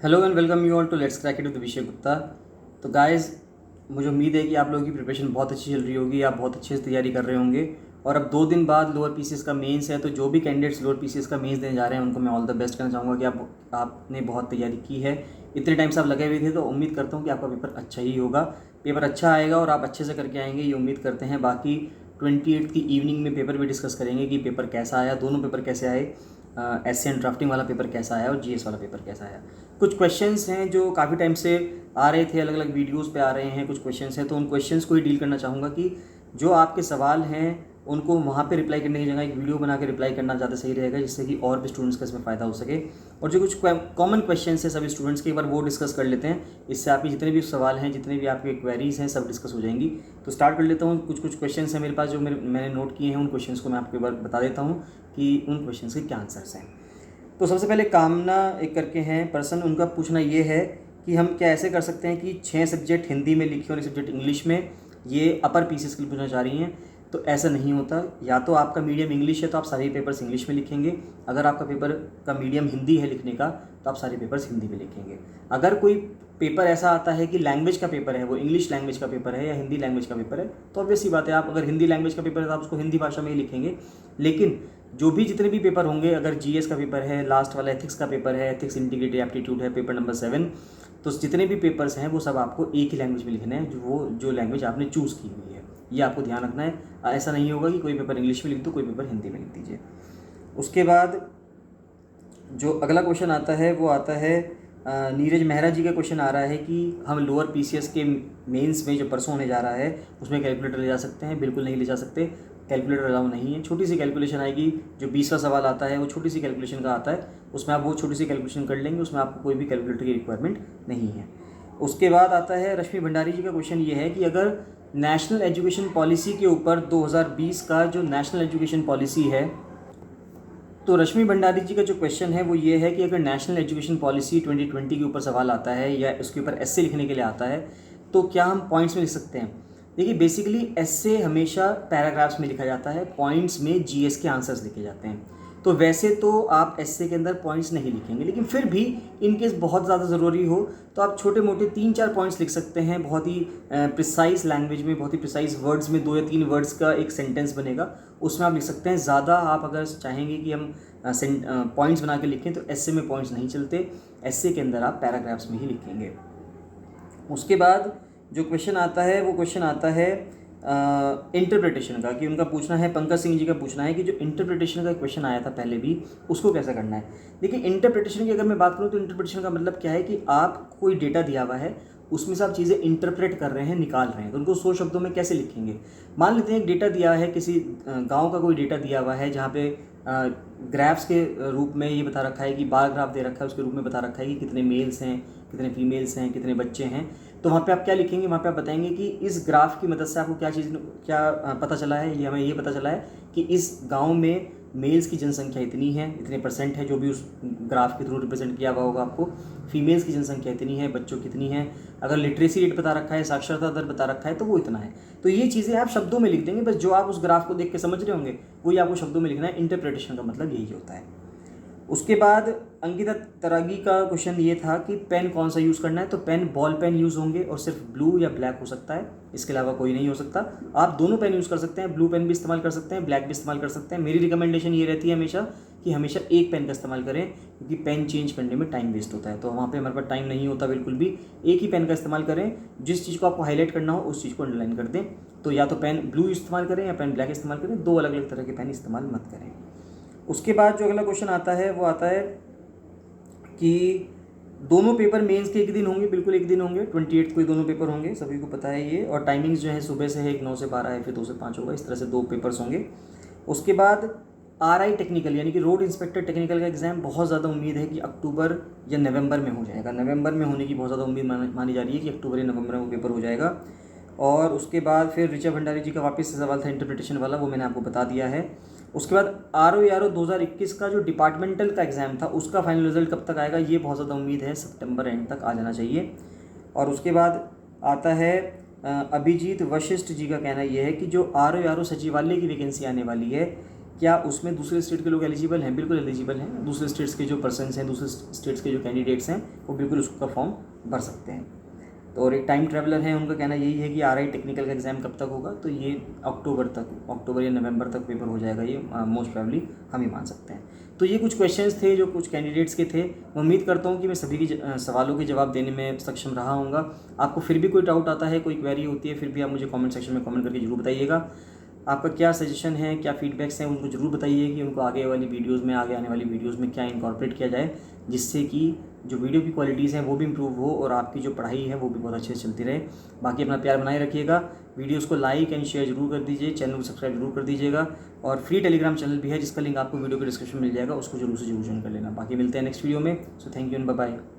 Hello and welcome you all to let's crack it with Vishay Gupta. तो guys, मुझे उम्मीद है कि आप लोगों की प्रिपरेशन बहुत अच्छी चल रही होगी, आप बहुत अच्छे से तैयारी कर रहे होंगे। और अब 2 दिन बाद लोअर पीसीएस का मेंस है, तो जो भी कैंडिडेट्स लोअर पीसीएस का मेंस देने जा रहे हैं उनको मैं ऑल द बेस्ट करना चाहूँगा कि आपने बहुत तैयारी की है। इतने टाइम से आप लगे हुए थे, तो उम्मीद करता हूँ कि आपका पेपर अच्छा ही होगा, पेपर अच्छा आएगा और आप अच्छे से करके आएंगे, ये उम्मीद करते हैं। बाकी 28 की इवनिंग में पेपर भी डिस्कस करेंगे कि पेपर कैसा आया, दोनों पेपर कैसे आए, एसए एंड ड्राफ्टिंग वाला पेपर कैसा आया और जीएस वाला पेपर कैसा आया। कुछ क्वेश्चंस हैं जो काफ़ी टाइम से आ रहे थे, अलग अलग वीडियोस पे आ रहे हैं, कुछ क्वेश्चंस हैं, तो उन क्वेश्चंस को ही डील करना चाहूँगा कि जो आपके सवाल हैं उनको वहाँ पे रिप्लाई करने की जगह एक वीडियो बना के रिप्लाई करना ज़्यादा सही रहेगा, जिससे कि और भी स्टूडेंट्स का इसमें फ़ायदा हो सके। और जो कुछ कॉमन क्वेश्चंस हैं सभी स्टूडेंट्स के, एक बार वो डिस्कस कर लेते हैं। इससे आपके जितने भी सवाल हैं, जितने भी आपके क्वेरीज हैं, सब डिस्कस हो जाएंगी। तो स्टार्ट कर लेता हूँ। कुछ क्वेश्चंस हैं मेरे पास जो मैंने नोट किए हैं, उन क्वेश्चंस को मैं आपको एक बार बता देता हूँ कि उन क्वेश्चंस के क्या आंसर्स हैं। तो सबसे पहले कामना एक करके हैं पर्सन, उनका पूछना ये है कि हम क्या ऐसे कर सकते हैं कि 6 सब्जेक्ट हिंदी में लिखे और 1 सब्जेक्ट इंग्लिश में। ये अपर पीसीएस के लिए पूछना चाह रही हैं। तो ऐसा नहीं होता, या तो आपका मीडियम इंग्लिश है तो आप सारे पेपर्स इंग्लिश में लिखेंगे। अगर आपका पेपर का मीडियम हिंदी है लिखने का, तो आप सारे पेपर्स हिंदी में लिखेंगे। अगर कोई पेपर ऐसा आता है कि लैंग्वेज का पेपर है, वो इंग्लिश लैंग्वेज का पेपर है या हिंदी लैंग्वेज का पेपर है, तो ऑब्वियस सी बात है, आप अगर हिंदी लैंग्वेज का पेपर है तो आप उसको हिंदी भाषा में ही लिखेंगे। लेकिन जो भी जितने भी पेपर होंगे, अगर जीएस का पेपर है, लास्ट वाला एथिक्स का पेपर है, एथिक्स इंटीग्रेटेड एप्टीट्यूड है, पेपर नंबर 7, तो जितने भी पेपर्स हैं वो सब आपको एक ही लैंग्वेज में लिखना है, जो लैंग्वेज आपने चूज़ की हुई है, ये आपको ध्यान रखना है। ऐसा नहीं होगा कि कोई पेपर इंग्लिश में लिख दो, कोई पेपर हिंदी में लिख दीजिए। उसके बाद जो अगला क्वेश्चन आता है वो आता है नीरज मेहरा जी का क्वेश्चन आ रहा है कि हम लोअर पीसीएस के मेंस में जो परसों होने जा रहा है उसमें कैलकुलेटर ले जा सकते हैं? बिल्कुल नहीं ले जा सकते, कैलकुलेटर अलाउ नहीं है। छोटी सी कैलकुलेशन आएगी, जो 20वां सवाल आता है वो छोटी सी कैलकुलेशन का आता है, उसमें आप वो छोटी सी कैलकुलेशन कर लेंगे, उसमें आपको कोई भी कैलकुलेटर की रिक्वायरमेंट नहीं है। उसके बाद आता है रश्मि भंडारी जी का क्वेश्चन ये है कि अगर नेशनल एजुकेशन पॉलिसी के ऊपर 2020 का जो नेशनल एजुकेशन पॉलिसी है, तो रश्मि भंडारी जी का जो क्वेश्चन है वो ये है कि अगर नेशनल एजुकेशन पॉलिसी 2020 के ऊपर सवाल आता है या उसके ऊपर एस्से लिखने के लिए आता है, तो क्या हम पॉइंट्स में लिख सकते हैं? देखिए, बेसिकली एस्से हमेशा पैराग्राफ्स में लिखा जाता है, पॉइंट्स में जीएस के आंसर्स लिखे जाते हैं। तो वैसे तो आप एस्से के अंदर पॉइंट्स नहीं लिखेंगे, लेकिन फिर भी इन केस बहुत ज़्यादा ज़रूरी हो तो आप छोटे मोटे 3-4 पॉइंट्स लिख सकते हैं। बहुत ही प्रिसाइज लैंग्वेज में, बहुत ही प्रिसाइज वर्ड्स में, 2 या 3 वर्ड्स का एक सेंटेंस बनेगा, उसमें आप लिख सकते हैं। ज़्यादा आप अगर चाहेंगे कि हम पॉइंट्स बना के लिखें तो एस्से में पॉइंट्स नहीं चलते, एस्से के अंदर आप पैराग्राफ्स में ही लिखेंगे। उसके बाद जो क्वेश्चन आता है वो क्वेश्चन आता है इंटरप्रिटेशन का, कि उनका पूछना है, पंकज सिंह जी का पूछना है कि जो इंटरप्रिटेशन का क्वेश्चन आया था पहले भी, उसको कैसे करना है। देखिए, इंटरप्रिटेशन की अगर मैं बात करूँ तो इंटरप्रिटेशन का मतलब क्या है कि आप कोई डेटा दिया हुआ है, उसमें से आप चीज़ें इंटरप्रेट कर रहे हैं, निकाल रहे हैं, तो उनको 100 शब्दों में कैसे लिखेंगे। मान लेते हैं एक डेटा दिया है, किसी गांव का कोई डेटा दिया हुआ है जहाँ पे ग्राफ्स के रूप में ये बता रखा है कि बार ग्राफ दे रखा है, उसके रूप में बता रखा है कि कितने मेल्स हैं, कितने फीमेल्स हैं, कितने बच्चे हैं। तो वहाँ पे आप क्या लिखेंगे? वहाँ पे आप बताएंगे कि इस ग्राफ की मदद से आपको क्या पता चला है, ये हमें ये पता चला है कि इस गांव में मेल्स की जनसंख्या इतनी है, इतने परसेंट है, जो भी उस ग्राफ के थ्रू रिप्रेजेंट किया हुआ होगा आपको। फीमेल्स की जनसंख्या इतनी है, बच्चों कितनी है, अगर लिटरेसी रेट बता रखा है, साक्षरता दर बता रखा है, तो वो इतना है। तो ये चीज़ें आप शब्दों में लिख देंगे, बस जो आप उस ग्राफ को देख के समझ रहे होंगे वही आपको शब्दों में लिखना है। इंटरप्रिटेशन का मतलब यही होता है। उसके बाद अंकिता तरागी का क्वेश्चन ये था कि पेन कौन सा यूज़ करना है। तो पेन बॉल पेन यूज़ होंगे और सिर्फ ब्लू या ब्लैक हो सकता है, इसके अलावा कोई नहीं हो सकता। आप दोनों पेन यूज़ कर सकते हैं, ब्लू पेन भी इस्तेमाल कर सकते हैं, ब्लैक भी इस्तेमाल कर सकते हैं। मेरी रिकमेंडेशन ये रहती है हमेशा कि हमेशा एक पेन का इस्तेमाल करें, क्योंकि पेन चेंज करने में टाइम वेस्ट होता है, तो वहाँ पे हमारे पास टाइम नहीं होता बिल्कुल भी। एक ही पेन का इस्तेमाल करें, जिस चीज़ को आपको हाईलाइट करना हो उस चीज़ को अंडरलाइन कर दें। तो या तो पेन ब्लू इस्तेमाल करें या पेन ब्लैक इस्तेमाल करें, 2 अलग अलग तरह के पेन इस्तेमाल मत करें। उसके बाद जो अगला क्वेश्चन आता है वो आता है कि दोनों पेपर मेंस के एक दिन होंगे? बिल्कुल एक दिन होंगे, 28 को ही दोनों पेपर होंगे, सभी को पता है ये। और टाइमिंग्स जो है सुबह से है, एक 9 से 12 है, फिर 2 से 5 होगा, इस तरह से 2 पेपर्स होंगे। उसके बाद आरआई टेक्निकल यानी कि रोड इंस्पेक्टर टेक्निकल का एग्ज़ाम बहुत ज़्यादा उम्मीद है कि अक्टूबर या नवंबर में हो जाएगा। नवंबर में होने की बहुत ज़्यादा उम्मीद मानी जा रही है कि अक्टूबर या नवंबर में वो पेपर हो जाएगा। और उसके बाद फिर ऋचा भंडारी जी का वापस से सवाल था इंटरप्रिटेशन वाला, वो मैंने आपको बता दिया है। उसके बाद आर 2021 का जो डिपार्टमेंटल का एग्ज़ाम था उसका फाइनल रिजल्ट कब तक आएगा, ये बहुत ज़्यादा उम्मीद है सितंबर एंड तक आ जाना चाहिए। और उसके बाद आता है अभिजीत वशिष्ठ जी का कहना यह है कि जो आर सचिवालय की वैकेंसी आने वाली है क्या उसमें दूसरे स्टेट के लोग एलिजिबल हैं? बिल्कुल एलिजिबल हैं। दूसरे स्टेट्स के जो पर्सन्स हैं, दूसरे स्टेट्स के जो कैंडिडेट्स हैं, वो बिल्कुल उसका फॉर्म भर सकते हैं। तो और एक टाइम ट्रैवलर है, उनका कहना यही है कि RI टेक्निकल का एग्ज़ाम कब तक होगा, तो ये अक्टूबर या नवंबर तक पेपर हो जाएगा, ये मोस्ट प्रोबेबली हम ही मान सकते हैं। तो ये कुछ क्वेश्चंस थे जो कुछ कैंडिडेट्स के थे। मैं उम्मीद करता हूँ कि मैं सभी की सवालों के जवाब देने में सक्षम रहा हूँगा। आपको फिर भी कोई डाउट आता है, कोई क्वेरी होती है, फिर भी आप मुझे कमेंट सेक्शन में कमेंट करके जरूर बताइएगा। आपका क्या सजेशन है, क्या फीडबैक्स हैं, उनको ज़रूर बताइए कि उनको आगे आने वाली वीडियोज़ में क्या इनकॉर्पोरेट किया जाए, जिससे कि जो वीडियो की क्वालिटीज़ हैं वो भी इम्प्रूव हो और आपकी जो पढ़ाई है वो भी बहुत अच्छे से चलती रहे। बाकी अपना प्यार बनाए रखिएगा। वीडियोज़ को लाइक एंड शेयर जरूर कर दीजिए, चैनल को सब्सक्राइब जरूर कर दीजिएगा, और फ्री टेलीग्राम चैनल भी है जिसका लिंक आपको वीडियो के डिस्क्रिप्शन में मिल जाएगा, उसको जरूर से जरूर ज्वाइन कर लेना। बाकी मिलते हैं नेक्स्ट वीडियो में। So thank you and bye bye.